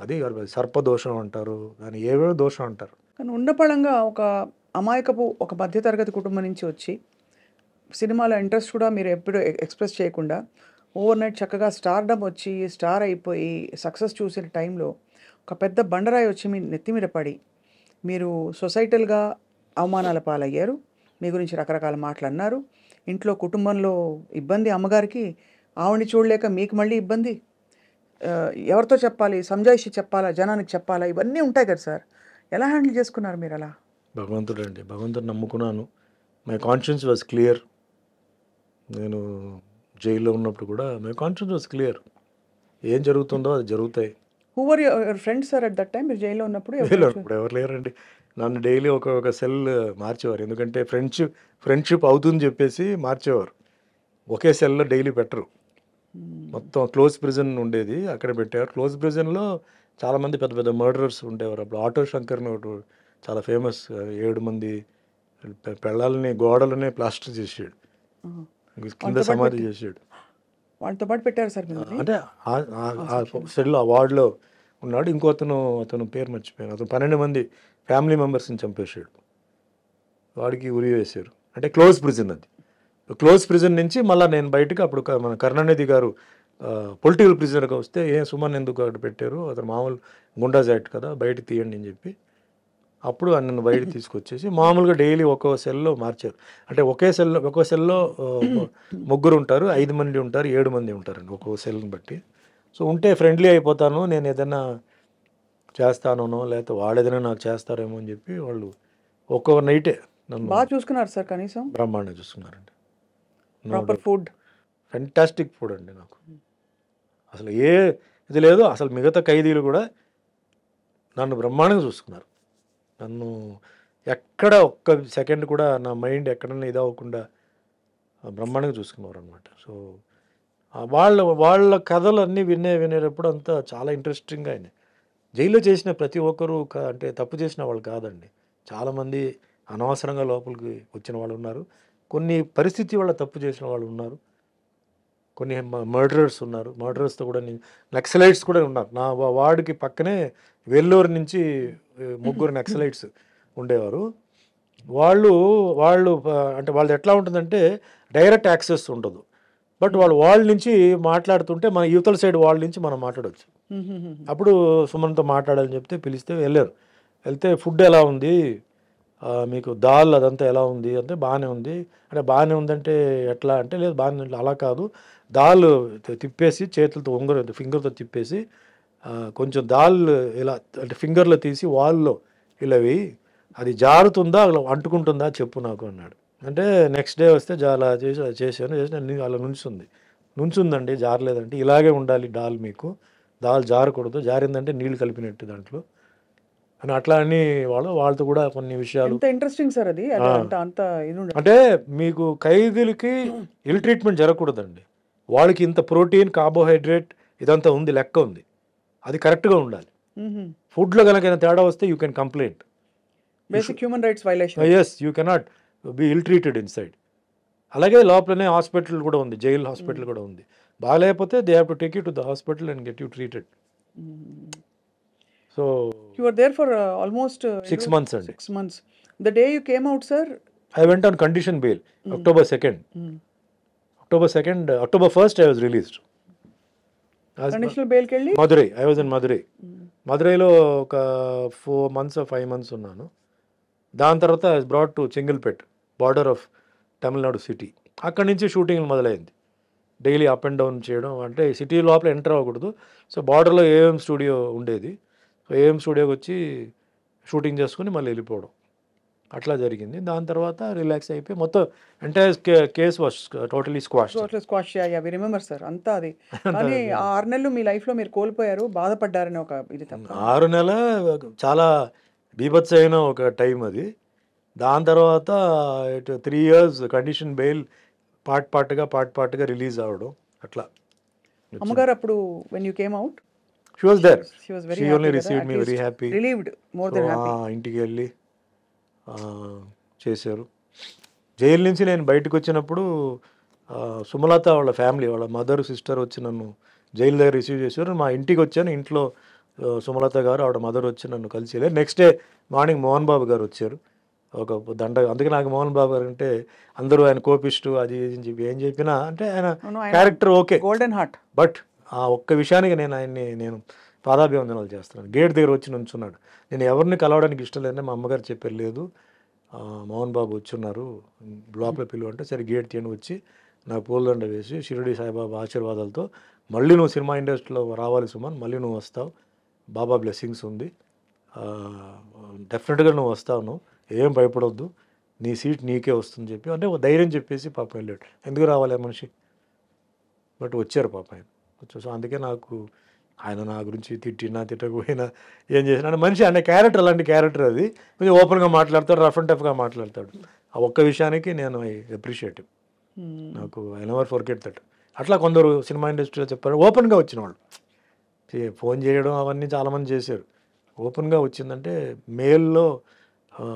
అది సర్పదోషం అంటారు, దాన్ని ఏవేవో దోషం అంటారు. కానీ ఉన్నపళంగా ఒక అమాయకపు ఒక మధ్యతరగతి కుటుంబం నుంచి వచ్చి సినిమాలో ఇంట్రెస్ట్ కూడా మీరు ఎప్పుడు ఎక్స్‌ప్రెస్ చేయకుండా ఓవర్ నైట్ చక్కగా స్టార్‌డమ్ వచ్చి, స్టార్ అయిపోయి, సక్సెస్ చూసిన టైంలో ఒక పెద్ద బండరాయి వచ్చి మీ నెత్తి మీద పడి, మీరు సొసైటల్‌గా అవమానాల పాలయ్యారు. మీ గురించి రకరకాల మాటలన్నారు. ఇంట్లో కుటుంబంలో ఇబ్బంది అమ్మగారికి. ఆవిడని చూడలేక మీకు మళ్ళీ ఇబ్బంది. ఎవరితో చెప్పాలి? సంజాయిషి చెప్పాలా? జనానికి చెప్పాలా? ఇవన్నీ ఉంటాయి కదా సార్! ఎలా హ్యాండిల్ చేసుకున్నారు మీరలా? భగవంతుడండి. భగవంతుడిని నమ్ముకున్నాను. My conscience was clear. నేను జైల్లో ఉన్నప్పుడు కూడా మై కాన్షియన్స్ వాస్ క్లియర్. ఏం జరుగుతుందో అది జరుగుతాయి. Who were your friends sir at that time మీరు జైల్‌లో ఉన్నప్పుడు? జైల్లో ఇప్పుడు ఎవరు లేరండి. నన్ను డైలీ ఒక సెల్ మార్చేవారు. ఎందుకంటే ఫ్రెండ్‌షిప్ అవుతుందని చెప్పేసి మార్చేవారు. ఒకే సెల్‌లో డైలీ పెట్టరు. మొత్తం క్లోజ్ ప్రిజన్ ఉండేది. అక్కడ పెట్టేవారు. క్లోజ్ ప్రిజన్‌లో చాలామంది పెద్ద పెద్ద మర్డరర్స్ ఉండేవారు. అప్పుడు ఆటో శంకర్ అని ఒకడు చాలా ఫేమస్. 7 మంది పెళ్ళాలని గోడలనే ప్లాస్టర్ చేసాడు. కింద సమాధి చేసాడు. వాళ్ళతో పాటు పెట్టారు సార్ మిమ్మల్ని? అంటే ఆ సెల్ ఆ వార్డ్‌లో ఉన్నాడు. అతను పేరు మర్చిపోయాను. అతను 12 మంది ఫ్యామిలీ మెంబర్స్‌ని చంపేశాడు. వాడికి ఉరి వేశారు. అంటే క్లోజ్ ప్రిజన్ అది. క్లోజ్ ప్రిజన్ నుంచి మళ్ళీ నేను బయటకు అప్పుడు మన కరుణానిధి గారు పొలిటికల్ ప్రిజనర్గా వస్తే సుమన్ ఎందుకు అక్కడ పెట్టారు, అతను మామూలు గుండాజ్ యాక్ట్ కదా, బయట తీయండి అని చెప్పి అప్పుడు నన్ను బయట తీసుకొచ్చేసి మామూలుగా డైలీ ఒక్కో సెల్లో మార్చారు. అంటే ఒక్కో సెల్లో ముగ్గురు ఉంటారు, 5 మంది ఉంటారు, 7 మంది ఉంటారండి ఒక్కో సెల్ని బట్టి. సో ఉంటే ఫ్రెండ్లీ అయిపోతాను, నేను ఏదైనా చేస్తానో లేకపోతే వాళ్ళు ఏదైనా నాకు చేస్తారేమో అని చెప్పి వాళ్ళు ఒక్కో నైటే నన్ను బాగా చూసుకున్నారు సార్ కనీసం? బ్రహ్మాండంగా చూసుకున్నారండి. Proper food? ఫెంటాస్టిక్ ఫుడ్ అండి. నాకు అసలు ఇది లేదు. అసలు మిగతా ఖైదీలు కూడా నన్ను బ్రహ్మాండంగా చూసుకున్నారు. నన్ను ఎక్కడ ఒక్క సెకండ్ కూడా నా మైండ్ ఎక్కడన్నా ఇదవ్వకుండా బ్రహ్మాండంగా చూసుకున్నారు అనమాట. సో వాళ్ళ కథలు అన్నీ వినేటప్పుడు అంతా చాలా ఇంట్రెస్టింగ్గా అయినాయి. జైల్లో చేసిన ప్రతి ఒక్కరూ అంటే తప్పు చేసిన వాళ్ళు కాదండి. చాలామంది అనవసరంగా లోపలికి వచ్చిన వాళ్ళు ఉన్నారు. కొన్ని పరిస్థితి వల్ల తప్పు చేసిన వాళ్ళు ఉన్నారు. కొన్ని మర్డరర్స్ ఉన్నారు. మర్డరర్స్తో కూడా నక్సలైట్స్ కూడా ఉన్నారు. నా వార్డుకి పక్కనే వెల్లూరు నుంచి 3 నక్సలైట్స్ ఉండేవారు. వాళ్ళు అంటే వాళ్ళది ఎట్లా ఉంటుందంటే డైరెక్ట్ యాక్సెస్ ఉండదు. బట్ వాళ్ళ నుంచి మాట్లాడుతుంటే మన యువతల సైడ్ వాళ్ళ నుంచి మనం మాట్లాడవచ్చు. అప్పుడు సుమన్తో మాట్లాడాలని చెప్తే పిలిస్తే వెళ్తే ఫుడ్ ఎలా ఉంది, మీకు దాల్ అదంతా ఎలా ఉంది అంటే బాగానే ఉంది. అంటే బాగానే ఉందంటే ఎట్లా అంటే లేదు బాగానే అలా కాదు, దాల్ తిప్పేసి చేతులతో ఫింగర్తో తిప్పేసి కొంచెం దాల్ ఇలా అంటే ఫింగర్లో తీసి వాల్లో ఇలా వేయి, అది జారుతుందా అలా అంటుకుంటుందా చెప్పు నాకు అన్నాడు. అంటే నెక్స్ట్ డే వస్తే అలా చేశాను అలా నుంచుందండి, జారలేదంటే ఇలాగే ఉండాలి దాల్ జారకూడదు, జారిందంటే నీళ్ళు కలిపినట్టు దాంట్లో అని అట్లా అని వాళ్ళతో కూడా కొన్ని విషయాలు. ఎంత ఇంట్రెస్టింగ్ సార్ అది. అంత అంటే మీకు ఖైదీలకి ఇల్ ట్రీట్మెంట్ జరగకూడదండి. వాళ్ళకి ఇంత ప్రోటీన్, కార్బోహైడ్రేట్ ఇదంతా ఉంది, లెక్క ఉంది, అది కరెక్ట్గా ఉండాలి. ఫుడ్లో కనుక తేడా వస్తే you can complaint. Basic human rights violation. Yes, you cannot be ill treated inside. అలాగే లోపలనే హాస్పిటల్ కూడా ఉంది, జైల్ హాస్పిటల్ కూడా ఉంది. బాగాలేకపోతే they have to take you to the hospital and get you treated. So you were there for almost 6 months అండి. 6 months. The day you came out, sir, I went on condition bail. October 2nd. October 1st I was released. Conditional బెయిల్కి వెళ్ళి Madurai. I was in Madurai. మధురైలో ఒక 4 months or 5 months ఉన్నాను. దాని తర్వాత I was brought to Chengalpet, border of Tamil Nadu city. అక్కడి నుంచి shooting మొదలైంది. Daily up and down చేయడం, అంటే సిటీ లోపల ఎంటర్ అవ్వకూడదు. సో బార్డర్లో ఏఎం స్టూడియో ఉండేది. సో ఏఎం స్టూడియోకి వచ్చి షూటింగ్ చేసుకుని మళ్ళీ వెళ్ళిపోవడం, అట్లా జరిగింది. దాని తర్వాత రిలాక్స్ అయిపోయి మొత్తం entire case was totally squash. We remember sir అంతా అది. కానీ ఆ 6 నెలలు మీ లైఫ్లో మీరు కోల్పోయారు, బాధపడ్డారని ఒక ఇది తప్ప. 6 నెలలు చాలా బీభత్స అయిన ఒక టైం అది. దాని తర్వాత 3 years కండిషన్ బెయిల్ పార్ట్గా రిలీజ్ అవ్వడం అట్లా. అమ్మగారు అప్పుడు when you came out, she was there. she was very She happy only కదా, received at me very least happy. relieved, more than happy. ఇంటికి వెళ్ళి చేశారు. జైలు నుంచి నేను బయటకు వచ్చినప్పుడు సుమలత వాళ్ళ ఫ్యామిలీ, వాళ్ళ మదర్ సిస్టర్ వచ్చి నన్ను జైలు దగ్గర రిసీవ్ చేశారు. మా ఇంటికి వచ్చాను. ఇంట్లో సుమలత గారు ఆవిడ మదర్ వచ్చి నన్ను కలిసి వెళ్ళారు. Next day morning Mohan Babu గారు వచ్చారు. ఒక దండ, అందుకే నాకు మోహన్ బాబు గారు అంటే అందరూ ఆయన కోపిస్టు అది ఇది అని చెప్పి ఏం చెప్పినా అంటే ఆయన character okay, golden heart. But ఆ ఒక్క విషయానికి నేను ఆయన్ని పాదాభివందనాలు చేస్తున్నాను. గేట్ దగ్గర వచ్చి నుంచున్నాడు. నేను ఎవరిని కలవడానికి ఇష్టం లేదంటే మా అమ్మగారు చెప్పారు, లేదు మోహన్ బాబు వచ్చున్నారు లోపల పిలువ అంటే, సరే గేట్ తీయని వచ్చి నాకు పూలదండ వేసి షిరిడి సాయిబాబా ఆశీర్వాదాలతో మళ్ళీ నువ్వు సినిమా ఇండస్ట్రీలో రావాలి సుమన్, మళ్ళీ నువ్వు వస్తావు, బాబా బ్లెస్సింగ్స్ ఉంది, డెఫినెట్గా నువ్వు వస్తావు, నువ్వు ఏం భయపడొద్దు, నీ సీట్ నీకే వస్తుంది చెప్పి అంటే ఒక ధైర్యం చెప్పేసి పాపం వెళ్ళాడు. ఎందుకు రావాలి ఆ మనిషి, బట్ వచ్చారు పాప ఆయన. సో అందుకే నాకు ఆయన నా గురించి తిట్టినా తిట్టకపోయినా ఏం చేసినా అంటే మనిషి అంటే క్యారెక్టర్ అలాంటి క్యారెక్టర్, అది కొంచెం ఓపెన్గా మాట్లాడతాడు, రఫ్ అండ్ టఫ్గా మాట్లాడతాడు. ఆ ఒక్క విషయానికి నేను ఐ అప్రిషియేట్, నాకు ఐ నెవర్ ఫర్గెట్ దట్. అట్లా కొందరు సినిమా ఇండస్ట్రీలో చెప్పారు ఓపెన్గా వచ్చిన వాళ్ళు, ఫోన్ చేయడం అవన్నీ చాలామంది చేశారు. ఓపెన్గా వచ్చిందంటే మేల్లో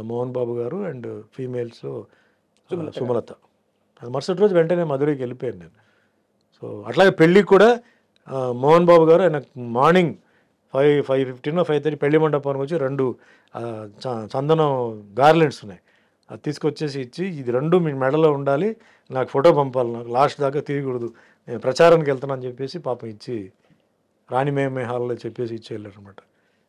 మోహన్ బాబు గారు అండ్ ఫీమేల్స్లో సుమలత. అది మరుసటి రోజు వెంటనే మధురైకి వెళ్ళిపోయాను నేను. సో అట్లాగే పెళ్ళికి కూడా మోహన్ బాబు గారు ఆయన మార్నింగ్ 5:15 5:30 పెళ్లి మండపానికి వచ్చి 2 చందనం గార్లెండ్స్ ఉన్నాయి, అది తీసుకొచ్చేసి ఇచ్చి, ఇది 2 మీ మెడలో ఉండాలి, నాకు ఫోటో పంపాలి, నాకు లాస్ట్ దాకా తీయకూడదు, నేను ప్రచారానికి వెళ్తానని చెప్పేసి పాపం ఇచ్చి రాణి మేమే హాల్లో చెప్పేసి ఇచ్చి వెళ్ళారు అనమాట.